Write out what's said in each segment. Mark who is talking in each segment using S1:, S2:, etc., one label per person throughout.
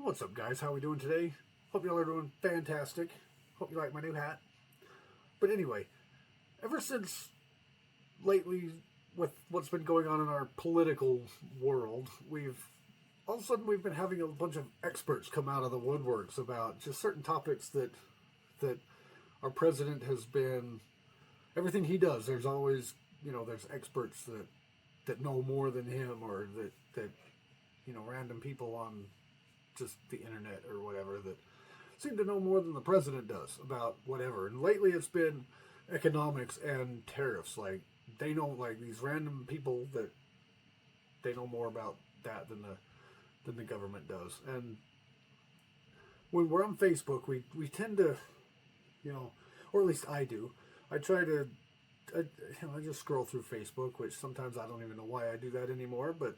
S1: What's up, guys? How we doing today? Hope y'all are doing fantastic. Hope you like my new hat. But anyway, ever since lately, with what's been going on in our political world, all of a sudden we've been having a bunch of experts come out of the woodworks about just certain topics that our president has been. Everything he does, there's always there's experts that know more than him, or that random people on just the internet or whatever that seem to know more than the president does about whatever. And lately it's been economics and tariffs. Like, they know, like, these random people that they know more about that than the government does. And when we're on Facebook, we tend to, or at least I do. I try to, I just scroll through Facebook, which sometimes I don't even know why I do that anymore, but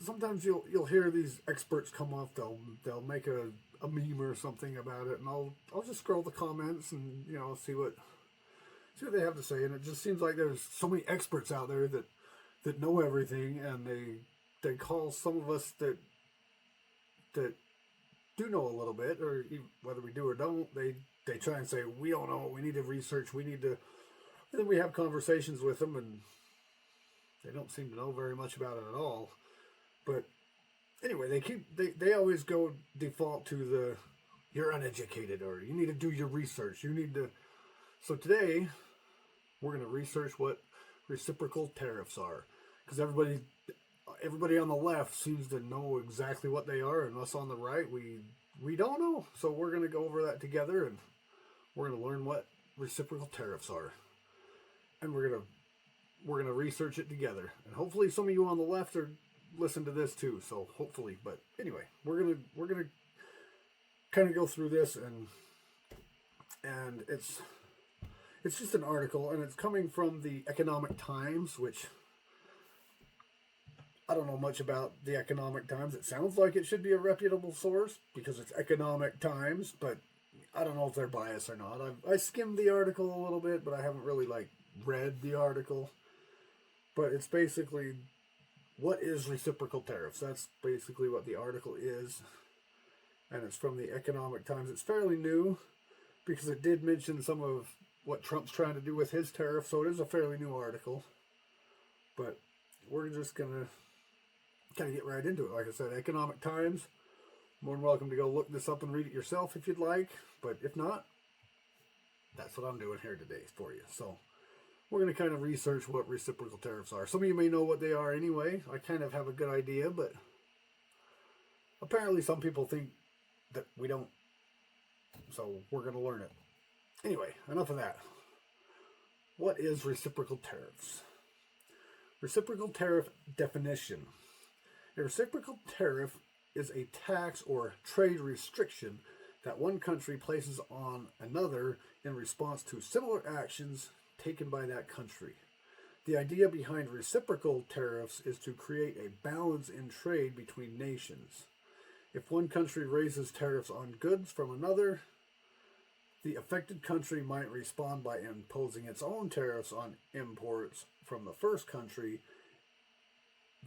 S1: sometimes you'll hear these experts come off. They'll make a meme or something about it, and I'll just scroll the comments and see what they have to say. And it just seems like there's so many experts out there that know everything, and they call some of us that do know a little bit, or even whether we do or don't, they try and say we don't know. We need to research. We need to. And then we have conversations with them, and they don't seem to know very much about it at all. But anyway, they always go default to the you're uneducated, or you need to do your research. You need to. So today we're going to research what reciprocal tariffs are, because everybody on the left seems to know exactly what they are, and us on the right we don't know. So we're going to go over that together, and we're going to learn what reciprocal tariffs are, and we're going to research it together. And hopefully some of you on the left are listen to this too, so hopefully. But anyway, we're gonna kind of go through this, and it's just an article, and it's coming from the Economic Times, which I don't know much about the Economic Times. It sounds like it should be a reputable source because it's Economic Times, but I don't know if they're biased or not. I skimmed the article a little bit, but I haven't really read the article. But it's basically, what is reciprocal tariffs? That's basically what the article is. And it's from the Economic Times. It's fairly new because it did mention some of what Trump's trying to do with his tariff. So it is a fairly new article. But we're just going to kind of get right into it. Like I said, Economic Times. More than welcome to go look this up and read it yourself if you'd like. But if not, that's what I'm doing here today for you. So we're going to kind of research what reciprocal tariffs are. Some of you may know what they are anyway. I kind of have a good idea, but apparently some people think that we don't. So we're going to learn it. Anyway, enough of that. What is reciprocal tariffs? Reciprocal tariff definition. A reciprocal tariff is a tax or trade restriction that one country places on another in response to similar actions taken by that country. The idea behind reciprocal tariffs is to create a balance in trade between nations. If one country raises tariffs on goods from another, the affected country might respond by imposing its own tariffs on imports from the first country.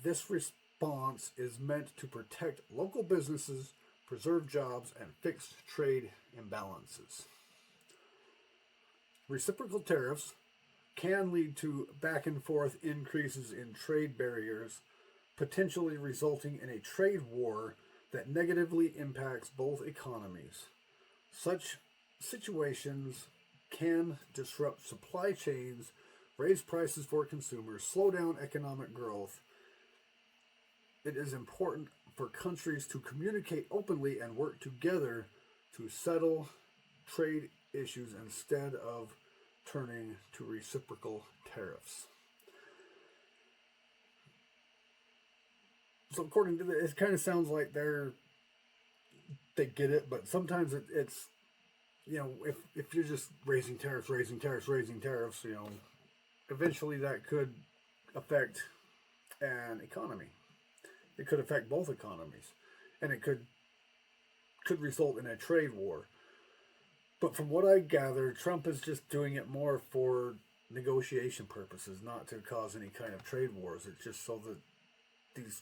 S1: This response is meant to protect local businesses, preserve jobs, and fix trade imbalances. Reciprocal tariffs can lead to back and forth increases in trade barriers, potentially resulting in a trade war that negatively impacts both economies. Such situations can disrupt supply chains, raise prices for consumers, slow down economic growth. It is important for countries to communicate openly and work together to settle trade issues instead of turning to reciprocal tariffs. So according to this, it kind of sounds like they get it, but sometimes it's if you're just raising tariffs, eventually that could affect an economy. It could affect both economies, and it could result in a trade war. But from what I gather, Trump is just doing it more for negotiation purposes, not to cause any kind of trade wars. It's just so that these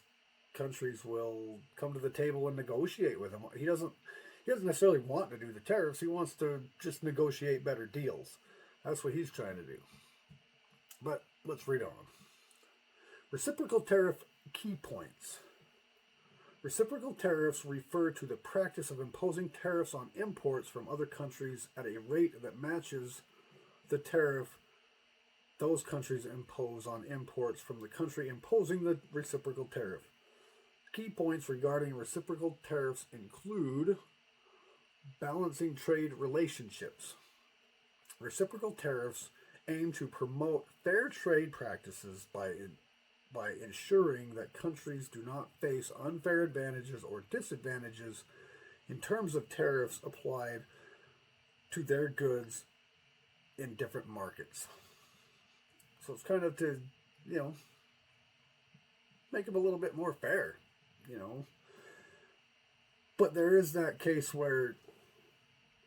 S1: countries will come to the table and negotiate with him. He doesn't necessarily want to do the tariffs. He wants to just negotiate better deals. That's what he's trying to do. But let's read on. Reciprocal tariff key points. Reciprocal tariffs refer to the practice of imposing tariffs on imports from other countries at a rate that matches the tariff those countries impose on imports from the country imposing the reciprocal tariff. Key points regarding reciprocal tariffs include balancing trade relationships. Reciprocal tariffs aim to promote fair trade practices by ensuring that countries do not face unfair advantages or disadvantages in terms of tariffs applied to their goods in different markets. So it's kind of to, make them a little bit more fair, But there is that case where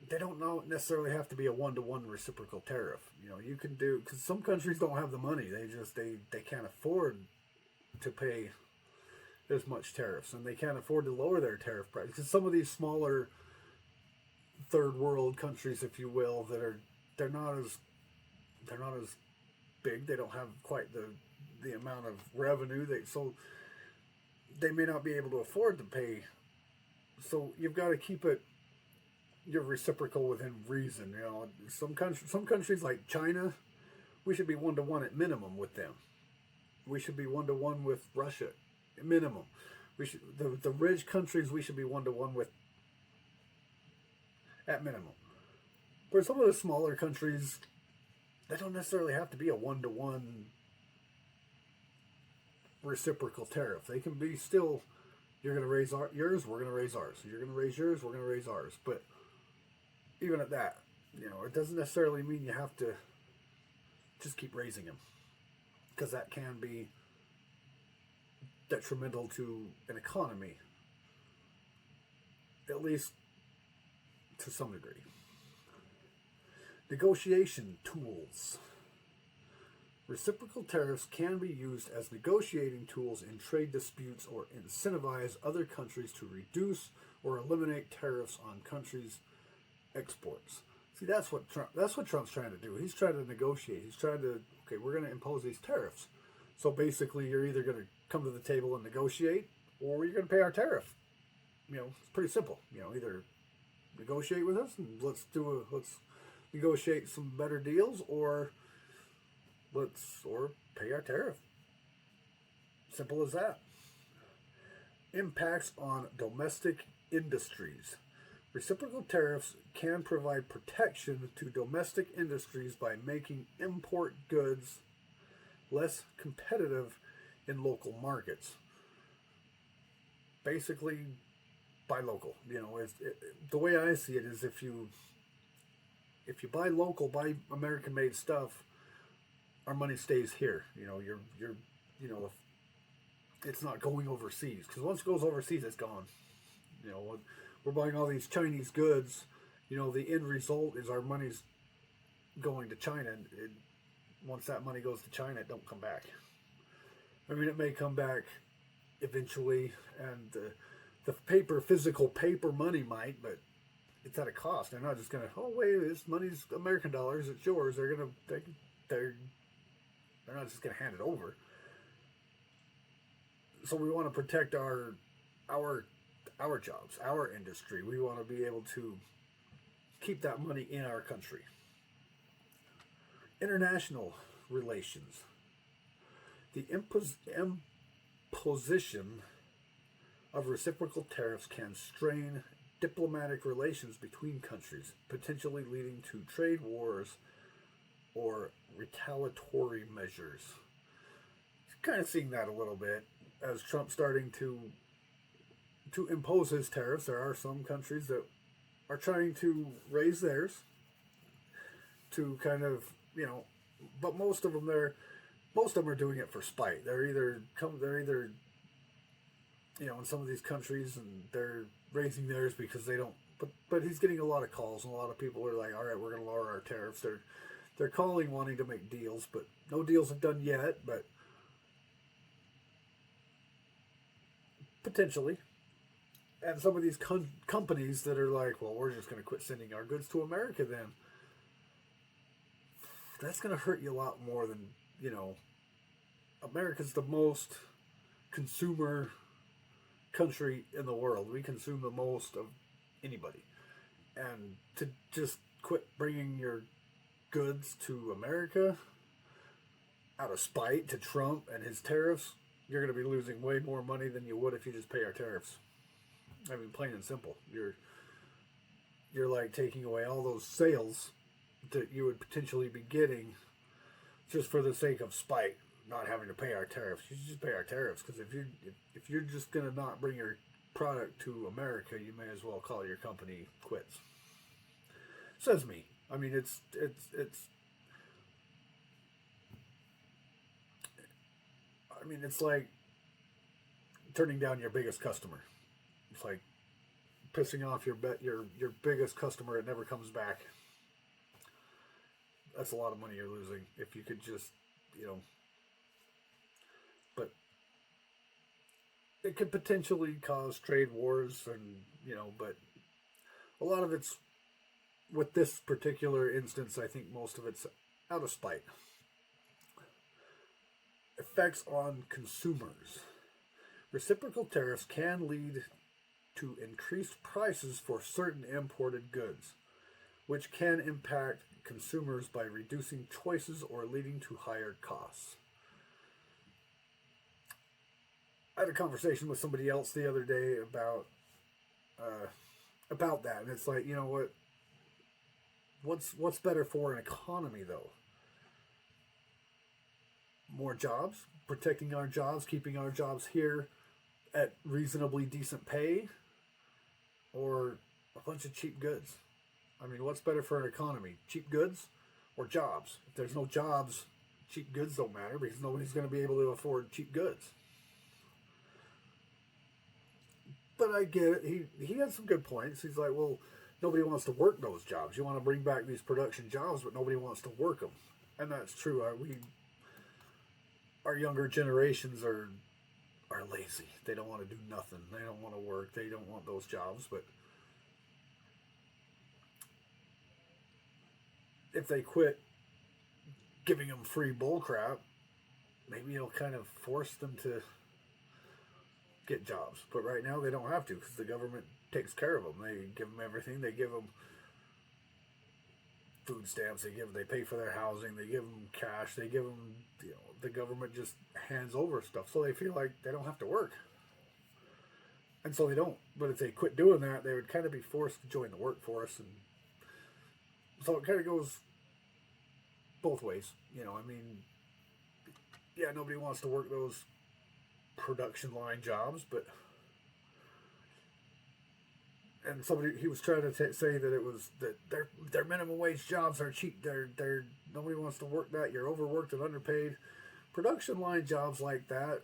S1: they don't necessarily have to be a one-to-one reciprocal tariff. You can do, because some countries don't have the money. They can't afford to pay as much tariffs, and they can't afford to lower their tariff price. Because some of these smaller third world countries, if you will, they're not as big. They don't have quite the amount of revenue. So they may not be able to afford to pay. So you've got to keep your reciprocal within reason. Some countries like China, we should be one-to-one at minimum with them. We should be one-to-one with Russia at minimum. We should the rich countries we should be one-to-one with at minimum. But some of the smaller countries, they don't necessarily have to be a one-to-one reciprocal tariff. They can be still, you're going to raise yours, we're going to raise ours. You're going to raise yours, we're going to raise ours. But even at that, it doesn't necessarily mean you have to just keep raising them, because that can be detrimental to an economy, at least to some degree. Negotiation tools. Reciprocal tariffs can be used as negotiating tools in trade disputes or incentivize other countries to reduce or eliminate tariffs on countries' exports. See, that's what Trump's trying to do. He's trying to negotiate. He's trying to, we're going to impose these tariffs. So basically, you're either going to come to the table and negotiate, or you're going to pay our tariff. It's pretty simple. Either negotiate with us and let's negotiate some better deals, or pay our tariff. Simple as that. Impacts on domestic industries. Reciprocal tariffs can provide protection to domestic industries by making import goods less competitive in local markets. Basically, buy local. The way I see it is if you buy local, buy American-made stuff, our money stays here. It's not going overseas, because once it goes overseas, it's gone. We're buying all these Chinese goods. The end result is our money's going to China. And once that money goes to China, it don't come back. I mean, it may come back eventually, and the physical paper money might, but it's at a cost. They're not just gonna, this money's American dollars, it's yours. They're not just gonna hand it over. So we want to protect our jobs, our industry. We want to be able to keep that money in our country. International relations. The imposition of reciprocal tariffs can strain diplomatic relations between countries, potentially leading to trade wars or retaliatory measures. Kind of seeing that a little bit as Trump's starting to impose his tariffs. There are some countries that are trying to raise theirs to kind of, but most of them are doing it for spite. They're either in some of these countries, and they're raising theirs because they don't. But he's getting a lot of calls, and a lot of people are like, all right, we're going to lower our tariffs. They're calling, wanting to make deals, but no deals have done yet. But potentially. And some of these companies that are like, well, we're just going to quit sending our goods to America then. That's going to hurt you a lot more than, America's the most consumer country in the world. We consume the most of anybody. And to just quit bringing your goods to America out of spite to Trump and his tariffs, you're going to be losing way more money than you would if you just pay our tariffs. I mean, plain and simple. You're like taking away all those sales that you would potentially be getting just for the sake of spite, not having to pay our tariffs. You should just pay our tariffs, because if you're just gonna not bring your product to America, you may as well call your company quits. Says me. I mean, it's like turning down your biggest customer. It's like pissing off your biggest customer. It never comes back. That's a lot of money you're losing if you could just, but it could potentially cause trade wars and, but a lot of it's, with this particular instance, I think most of it's out of spite. Effects on consumers. Reciprocal tariffs can lead to increased prices for certain imported goods, which can impact consumers by reducing choices or leading to higher costs. I had a conversation with somebody else the other day about that, and it's like, what's better for an economy though? More jobs, protecting our jobs, keeping our jobs here at reasonably decent pay, or a bunch of cheap goods? I mean, what's better for an economy? Cheap goods or jobs? If there's no jobs, cheap goods don't matter, because nobody's going to be able to afford cheap goods. But I get it. He had some good points. He's like, well, nobody wants to work those jobs. You want to bring back these production jobs, but nobody wants to work them. And that's true. Our younger generations are lazy. They don't want to do nothing. They don't want to work. They don't want those jobs. But if they quit giving them free bull crap, maybe it'll kind of force them to get jobs. But right now they don't have to, because the government takes care of them. They give them everything. They give them food stamps. They pay for their housing. They give them cash. They give them, the government just hands over stuff, so they feel like they don't have to work. And so they don't. But if they quit doing that, they would kind of be forced to join the workforce, and so it kind of goes both ways. Nobody wants to work those production line jobs, but, and he was trying to say that it was that their minimum wage jobs are cheap. They're nobody wants to work that. You're overworked and underpaid. Production line jobs like that,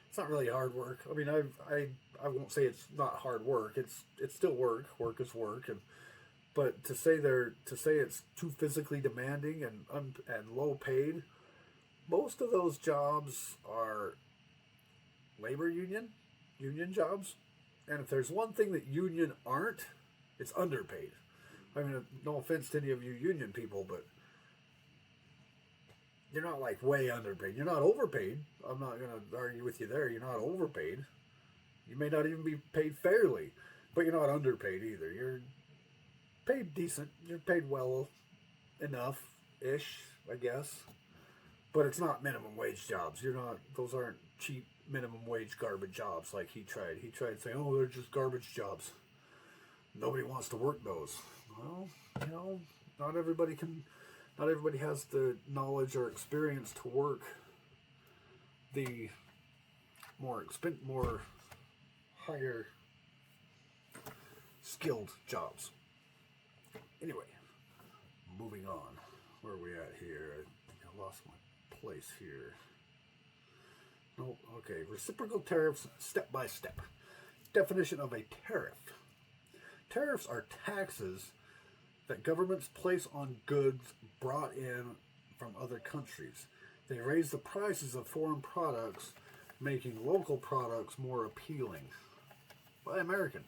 S1: it's not really hard work. I mean, I won't say it's not hard work. It's still work. Work is work, but to say it's too physically demanding and low paid, most of those jobs are labor union jobs. And if there's one thing that union aren't, it's underpaid. I mean, no offense to any of you union people, but you're not like way underpaid. You're not overpaid. I'm not going to argue with you there. You're not overpaid. You may not even be paid fairly, but you're not underpaid either. You're paid decent. You're paid well enough-ish, I guess. But it's not minimum wage jobs. Those aren't cheap minimum wage garbage jobs like he tried. He tried saying, oh, they're just garbage jobs. Nobody wants to work those. Well, not everybody has the knowledge or experience to work the more higher skilled jobs. Anyway, moving on. Where are we at here? I lost my place here. Oh, okay. Reciprocal tariffs, step by step. Definition of a tariff. Tariffs are taxes that governments place on goods brought in from other countries. They raise the prices of foreign products making local products more appealing. Buy American.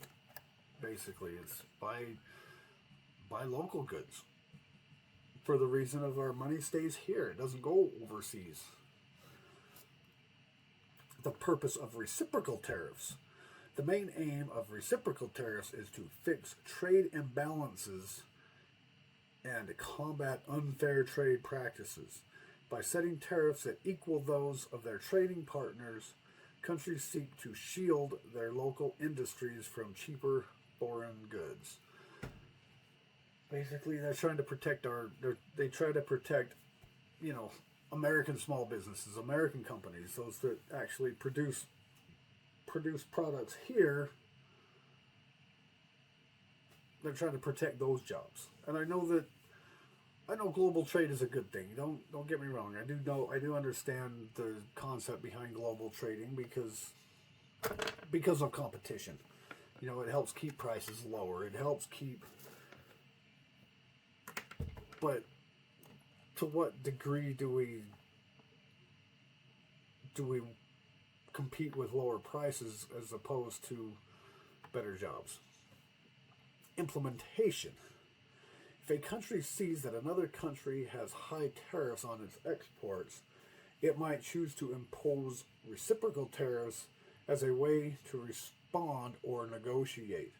S1: Basically, it's buy local goods. For the reason of our money stays here. It doesn't go overseas. The purpose of reciprocal tariffs. The main aim of reciprocal tariffs is to fix trade imbalances and combat unfair trade practices. By setting tariffs that equal those of their trading partners, countries seek to shield their local industries from cheaper foreign goods. Basically, they're trying to protect they try to protect, American small businesses, American companies, those that actually produce products here. They're trying to protect those jobs. And I know global trade is a good thing. Don't get me wrong. I do understand the concept behind global trading because of competition. It helps keep prices lower. It helps keep. But to what degree do we compete with lower prices as opposed to better jobs? Implementation. If a country sees that another country has high tariffs on its exports, it might choose to impose reciprocal tariffs as a way to respond or negotiate.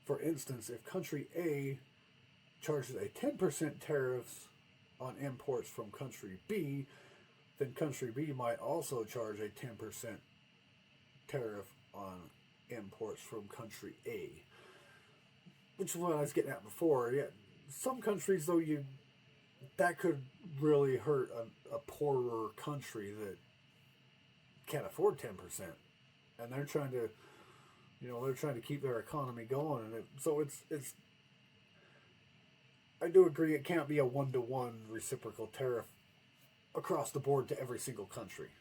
S1: For instance, if country A charges a 10% tariff on imports from country B, then country B might also charge a 10% tariff on imports from country A. Which is what I was getting at before. Yeah, some countries, though, that could really hurt a poorer country that can't afford 10%, and they're trying to keep their economy going, and it's. I do agree it can't be a one-to-one reciprocal tariff across the board to every single country,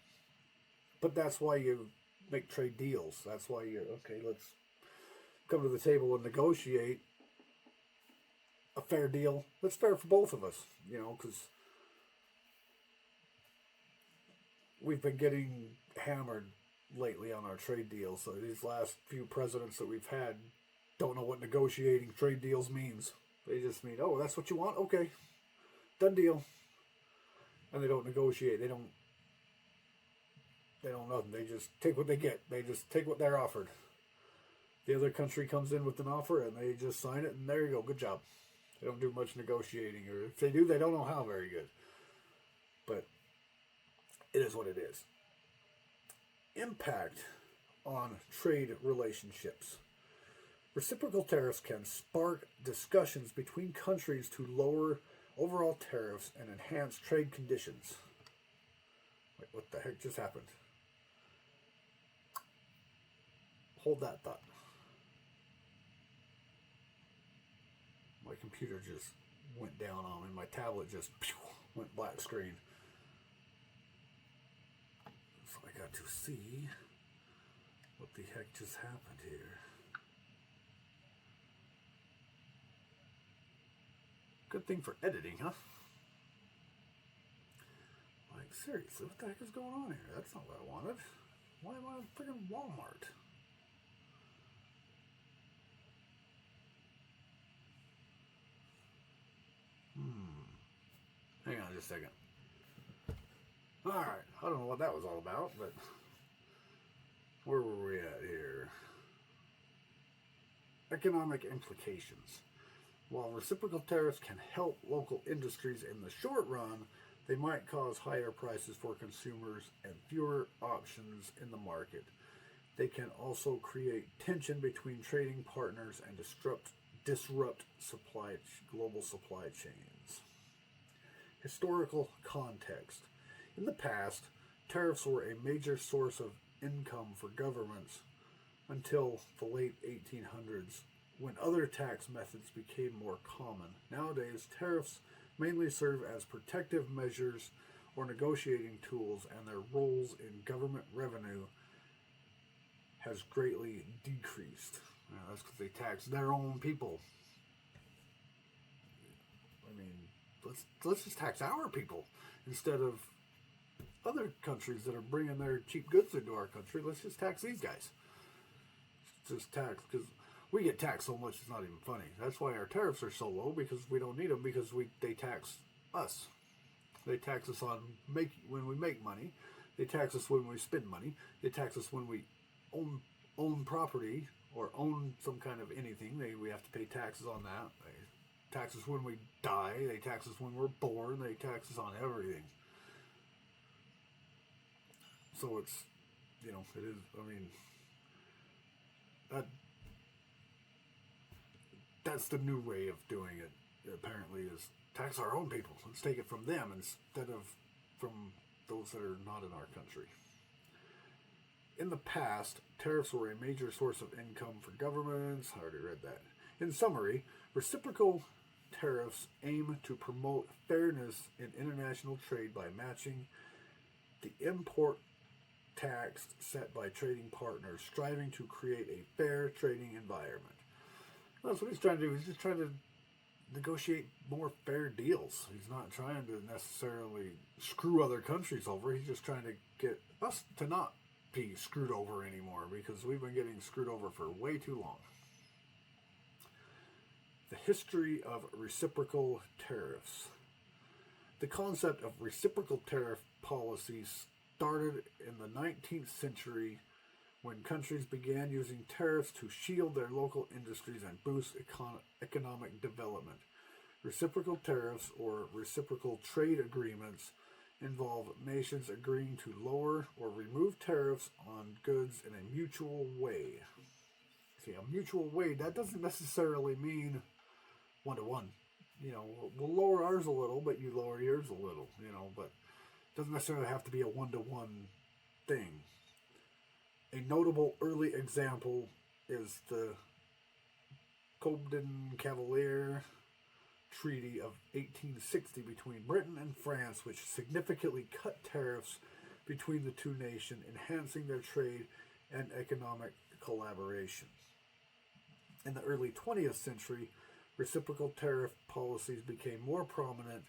S1: but that's why you make trade deals. That's why let's come to the table and negotiate a fair deal that's fair for both of us, because we've been getting hammered lately on our trade deals. So these last few presidents that we've had don't know what negotiating trade deals means. They just mean, oh, that's what you want? Okay, done deal. And they don't negotiate. They don't nothing. They just take what they get. They just take what they're offered. The other country comes in with an offer and they just sign it, and there you go. Good job. They don't do much negotiating, or if they do, they don't know how very good. But it is what it is. Impact on trade relationships. Reciprocal tariffs can spark discussions between countries to lower overall tariffs and enhance trade conditions. Wait, what the heck just happened? Hold that thought. My computer just went down on me. My tablet just went black screen. So I got to see what the heck just happened here. Good thing for editing, huh? Like, seriously, what the heck is going on here? That's not what I wanted. Why am I in freaking Walmart? Hang on just a second. Alright, I don't know what that was all about, but where were we at here? Economic implications. While reciprocal tariffs can help local industries in the short run, they might cause higher prices for consumers and fewer options in the market. They can also create tension between trading partners and disrupt global supply chains. Historical context. In the past, tariffs were a major source of income for governments until the late 1800s, when other tax methods became more common. Nowadays, tariffs mainly serve as protective measures or negotiating tools, and their roles in government revenue has greatly decreased. That's because they tax their own people. I mean, let's just tax our people instead of other countries that are bringing their cheap goods into our country. Let's just tax these guys. Just tax, because we get taxed so much it's not even funny. That's why our tariffs are so low, because we don't need them, because they tax us. They tax us when we make money. They tax us when we spend money. They tax us when we own property or own some kind of anything. We have to pay taxes on that. They tax us when we die. They tax us when we're born. They tax us on everything. So it's, it is. I mean, that's the new way of doing it. Apparently, is tax our own people. Let's take it from them instead of from those that are not in our country. In the past, tariffs were a major source of income for governments. I already read that. In summary, reciprocal tariffs aim to promote fairness in international trade by matching the import tax set by trading partners, striving to create a fair trading environment. That's what he's trying to do. He's just trying to negotiate more fair deals. He's not trying to necessarily screw other countries over. He's just trying to get us to not be screwed over anymore, because we've been getting screwed over for way too long. The history of reciprocal tariffs. The concept of reciprocal tariff policies started in the 19th century when countries began using tariffs to shield their local industries and boost economic development. Reciprocal tariffs, or reciprocal trade agreements, involve nations agreeing to lower or remove tariffs on goods in a mutual way. See, a mutual way, that doesn't necessarily mean one-to-one. We'll lower ours a little, but you lower yours a little, but it doesn't necessarily have to be a one-to-one thing. A notable early example is the Cobden Cavalier Treaty of 1860 between Britain and France, which significantly cut tariffs between the two nations, enhancing their trade and economic collaboration. In the early 20th century, reciprocal tariff policies became more prominent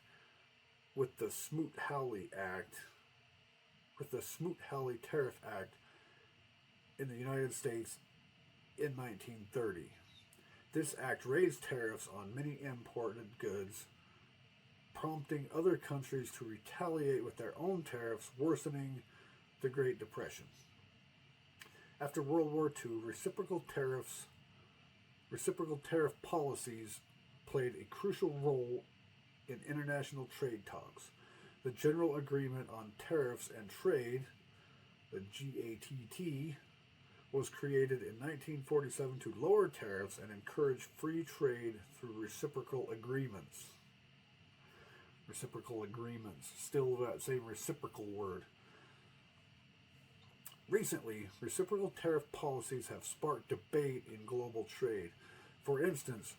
S1: with the Smoot-Hawley Tariff Act in the United States in 1930. This act raised tariffs on many imported goods, prompting other countries to retaliate with their own tariffs, worsening the Great Depression. After World War II, reciprocal tariff policies played a crucial role in international trade talks. The General Agreement on Tariffs and Trade, the GATT, was created in 1947 to lower tariffs and encourage free trade through reciprocal agreements. Reciprocal agreements, still that same reciprocal word. Recently, reciprocal tariff policies have sparked debate in global trade. For instance,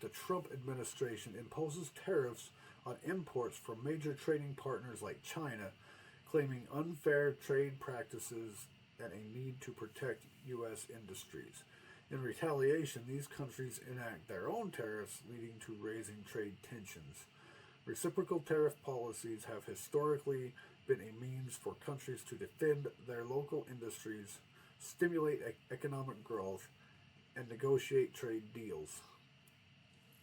S1: the Trump administration imposes tariffs on imports from major trading partners like China, claiming unfair trade practices and a need to protect U.S. industries. In retaliation, these countries enact their own tariffs, leading to raising trade tensions. Reciprocal tariff policies have historically been a means for countries to defend their local industries, stimulate economic growth, and negotiate trade deals.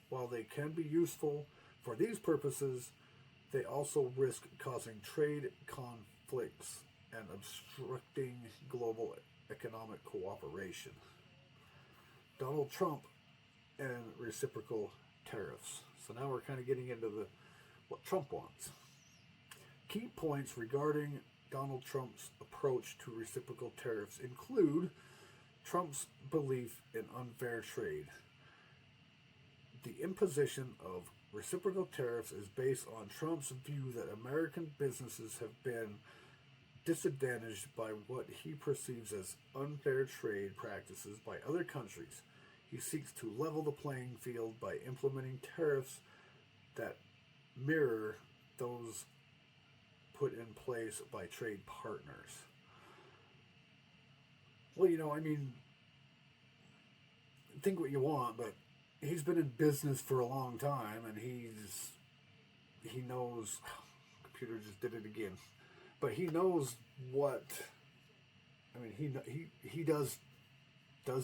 S1: While they can be useful for these purposes, they also risk causing trade conflicts and obstructing global economic cooperation. Donald Trump and reciprocal tariffs. So now we're kind of getting into what Trump wants. Key points regarding Donald Trump's approach to reciprocal tariffs include Trump's belief in unfair trade. The imposition of reciprocal tariffs is based on Trump's view that American businesses have been disadvantaged by what he perceives as unfair trade practices by other countries. He seeks to level the playing field by implementing tariffs that mirror those put in place by trade partners. Well, think what you want, but he's been in business for a long time, and he knows. Computer just did it again. but he knows what. I mean, he does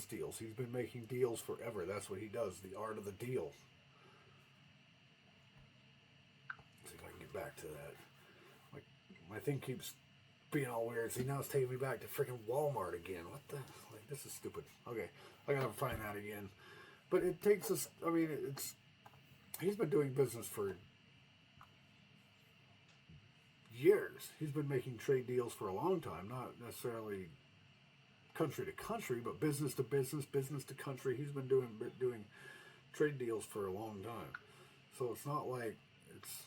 S1: deals. He's been making deals forever. That's what he does. The art of the deal. Let's see if I can get back to that. My thing keeps being all weird. See, now it's taking me back to freaking Walmart again. What the? Like, this is stupid. Okay, I gotta find that again. But it takes us. I mean, he's been doing business for years. He's been making trade deals for a long time. Not necessarily country to country, but business to business, business to country. He's been doing trade deals for a long time. So it's not like it's.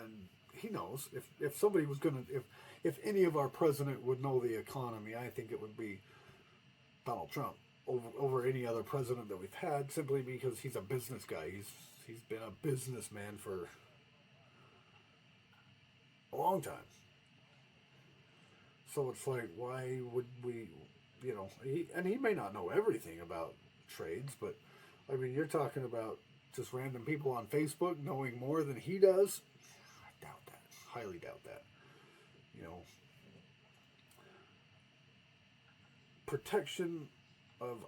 S1: And he knows if somebody was gonna if any of our president would know the economy, I think it would be Donald Trump over any other president that we've had, simply because he's a business guy. He's been a businessman for a long time. So it's like, why would we, he may not know everything about trades, but I mean, you're talking about just random people on Facebook knowing more than he does. I doubt that. Highly doubt that. Protection of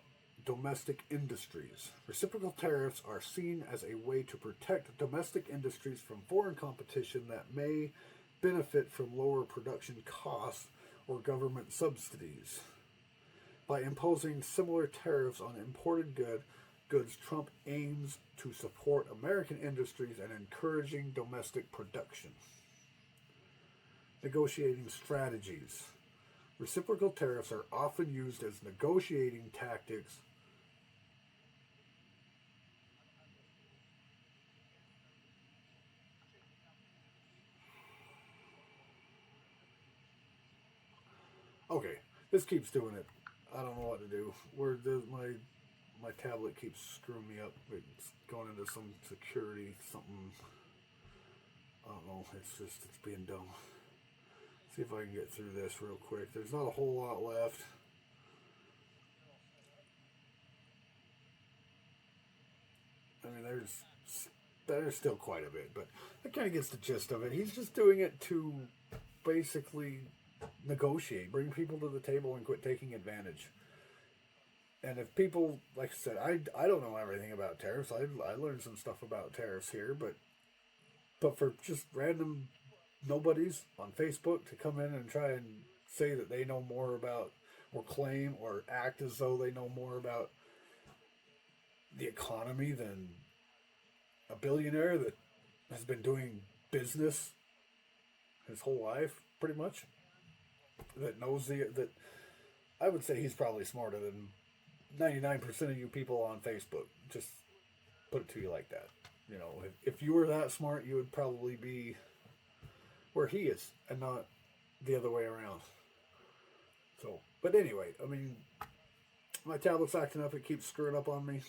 S1: domestic industries. Reciprocal tariffs are seen as a way to protect domestic industries from foreign competition that may benefit from lower production costs or government subsidies. By imposing similar tariffs on imported goods, Trump aims to support American industries and encouraging domestic production. Negotiating strategies. Reciprocal tariffs are often used as negotiating tactics Okay, this keeps doing it. I don't know what to do. My tablet keeps screwing me up. It's going into some security, something. I don't know. It's being dumb. See if I can get through this real quick. There's not a whole lot left. I mean, there's still quite a bit, but that kind of gets the gist of it. He's just doing it to basically negotiate, bring people to the table, and quit taking advantage. And if people, like I said, I don't know everything about tariffs. I learned some stuff about tariffs here, but for just random nobodies on Facebook to come in and try and say that they know more about, or claim or act as though they know more about the economy than a billionaire that has been doing business his whole life, pretty much, that knows that I would say he's probably smarter than 99% of you people on Facebook. Just put it to you like that. If you were that smart, you would probably be where he is and not the other way around. So, but anyway, I mean, my tablet's acting up. It keeps screwing up on me.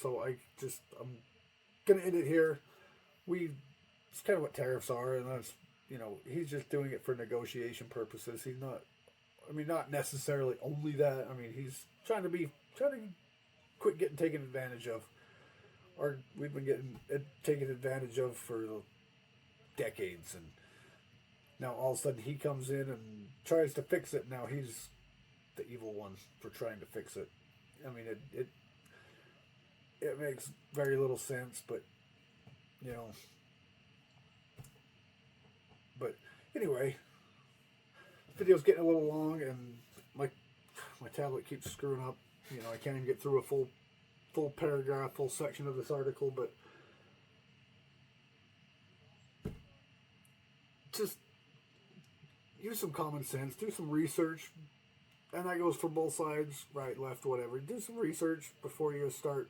S1: So I'm going to end it here. It's kind of what tariffs are, and that's, he's just doing it for negotiation purposes. He's not necessarily only that. I mean, he's trying to quit getting taken advantage of, or we've been getting taken advantage of for decades, and now all of a sudden he comes in and tries to fix it. Now he's the evil one for trying to fix it. I mean, it makes very little sense, but but anyway, the video's getting a little long, and my tablet keeps screwing up. I can't even get through a full paragraph, full section of this article, but just use some common sense, do some research, and that goes for both sides, right, left, whatever. Do some research before you start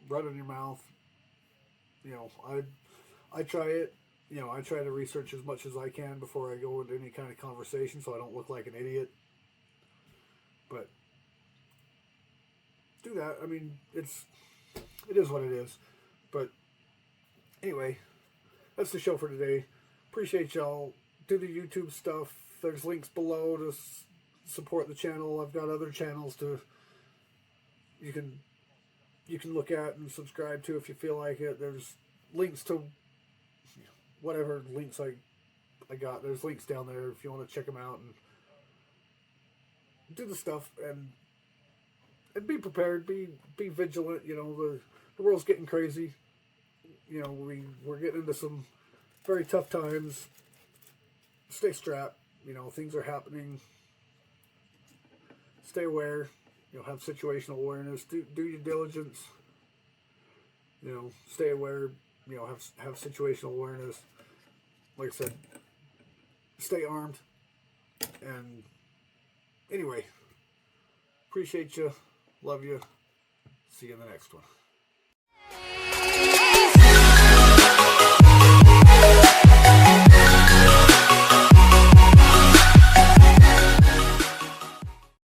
S1: running your mouth. I try it. I try to research as much as I can before I go into any kind of conversation, so I don't look like an idiot. But do that. I mean, it is what it is. But anyway, that's the show for today. Appreciate y'all. Do the YouTube stuff. There's links below to support the channel. I've got other channels you can look at and subscribe to if you feel like it. There's links to whatever links I got. There's links down there if you want to check them out and do the stuff and be prepared, be vigilant. You know, the world's getting crazy. You know, we're getting into some very tough times. Stay strapped. You know, things are happening. Stay aware. You know, have situational awareness. Do your diligence. You know, stay aware. You know, have situational awareness. Like I said, stay armed. And anyway, appreciate you. Love you. See you in the next one.